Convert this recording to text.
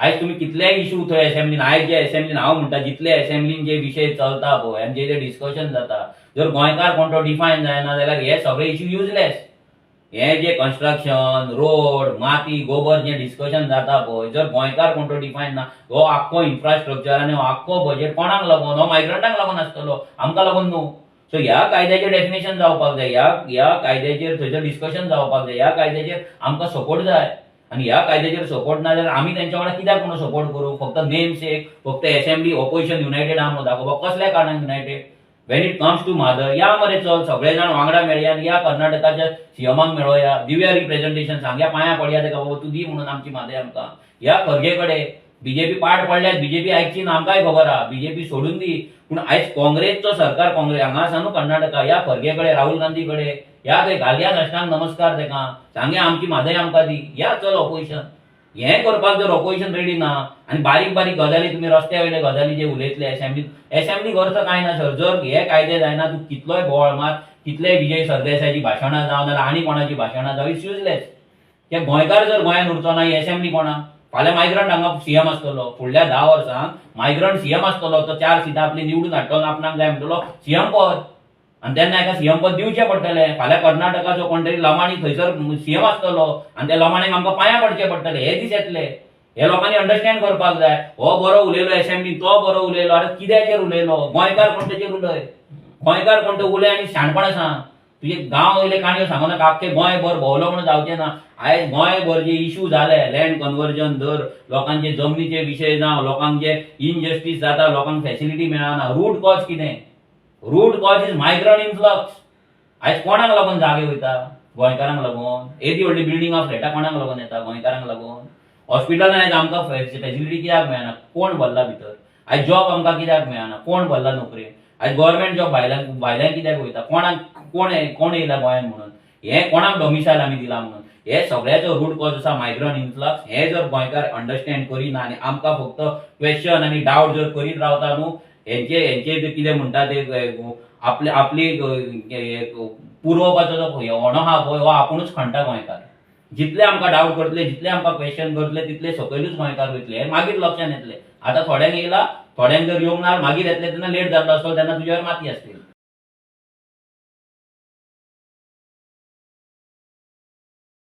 आयज तुम्ही कितलेय इश्यू थंय असेंब्लीन, आयज जे असेंब्लीन हांव म्हणटा जितले असेंब्लीन जे विशय चलता पळय आनी जे डिस्कशन जाता, जर गोंयकार कोण तो डिफायन जायना जाल्यार हे सगळे इश्यू युजलेस. हे जे कन्स्ट्रक्शन, रोड, माती, गोबर जे डिस्कशन जाता पळय, जर गोंयकार कोण तो डिफायन ना, हो आख्खो इन्फ्रास्ट्रक्चर आनी हो आख्खो बजेट कोणाक लागून? हो मायग्रंटांक लागून आसतलो, आमकां लागून न्हू. सो ह्या कायद्याचेर डेफिनेशन जावपाक जाय, ह्या कायद्याचेर थंयसर डिस्कशन जावपाक जाय, ह्या कायद्याचेर आमकां सपोर्ट जाय. आणि ह्या कायद्याचेर सपोर्ट ना जाल्यार आमी तेंच्या वांगडा कित्याक म्हणून सपोर्ट करूं? फक्त नेम सेक, फक्त असेंब्ली ऑपोजिशन युनायटेड आहा म्हणून दाखोवपाक. कसल्या कारणान united? When it comes to mother, या मरे चल सगळे जाण वांगडा मेळया आनी या कर्नाटकाच्या सीएमाक मेळोया, दिवया रिप्रेझेंटेशन, सांगया पांया पडया तेका बाबा तूं दी म्हणून आमची मादय आमकां. या खरगे कडेन बीजेपी पाड पडल्यात, बीजेपी आयकची ना आमकांय खबर आहा, बीजेपी सोडून दी. पूण आयज काँग्रेसचो सरकार, काँग्रेस हांगा आसा न्हू कर्नाटका, या खरगे कडेन, राहुल गांधी कडेन या थंय घालया साश्टांग नमस्कार तेका, सांगया आमची मादय आमकां दी. या चल ऑपोजिशन. हें करपाक जर ऑपोजिशन रेडी ना आनी बारीक बारीक गजाली तुमी रस्त्या वयले गजाली जे उलयतले असेंब्लीक अर्थ कांय ना सर. जर हे कायदे जायना, तूं कितलोय बोवाळ मार, कितलेय विजय सरदेसायची भाशणां जावं नाल्यार आनी कोणाची भाशणां जावं, इट्स युजलेस. कित्याक गोंयकार जर गोंयान उरचो ना, ही असेंब्ली कोणाक? फाल्यां मायग्रंट हांगा सीएम आसतलो, फुडल्या 10 वर्सांक मायग्रंट सीएम आसतलो, तो 4 सिटां आपली निवडून हाडटलो, आपणाक जाय म्हणटलो सीएम पद, आणि तेन्ना एका सीएम पद दिवचें पडटलें. फाल्यां कर्नाटकाचो कोण तरी लमाणी थंयसर सीएम आसतलो आनी त्या लमाण्याक आमकां पांयां पडचें पडटलें. हे दीस येतले. हे लोकांनी अंडरस्टँड करपाक जाय. हो बरो उलयलो असेंब्लीन, तो बरो उलयलो, आतां कित्याचेर उलयलो? गोंयकार कोण तेचेर उलय, गोंयकार कोण तो उलय आनी शाणपणां सांग. तुजे गांव वयले काणयो सांगो नाका, आख्खे गोंयभर भोंवलो म्हणून जावचें ना. आयज गोंयभर जे इश्यू जाले, लँड कन्वर्जन धर, लोकांचे जमनीचे विशय जावं, लोकांक जे इनजस्टीस जाता, लोकांक फॅसिलिटी मेळना, रूट कॉज कितें? Root cause is migrant influx. आयज कोणाक लागून जागे वयता? गोंयकारांक लागून. येदी व्हडली बिल्डिंगां फ्लॅटां कोणाक लागून येता? गोंयकारांक लागून. हॉस्पिटलान आयज आमकां फॅसिलिटी कित्याक मेळना? कोण भरला भितर? आयज जॉब आमकां कित्याक मेळना? कोण भरला नोकरी? आयज गव्हर्मेंट जॉब भायल्यांक कित्याक वयता? कोण येयला गोंयान म्हणून? हे कोणाक डॉमिसायल आमी दिला म्हणून? हे सगळ्याचो रूट कॉज आसा मायग्रंट इन्फ्लक्स. हे जर गोंयकार अंडरस्टँड करिना आनी आमकां फक्त क्वेश्चन आनी डावट जर करीत रावता न्हू, हेंचे कितें म्हणटा ते आपली पुरोवपाचो जो होणो आहा पळय, हो आपुणूच खणटा गोंयकार. जितले आमकां डावट करतले, जितले आमकां क्वेश्चन करतले, तितले सकयलूच गोंयकार वयतले. हे मागीर लक्षांत येतले. आतां थोड्यांक येयला, थोड्यांक जर येवंक ना, मागीर येतले तेन्ना लेट जाल्लो आसतलो, तेन्ना तुज्यावर माती आसतली.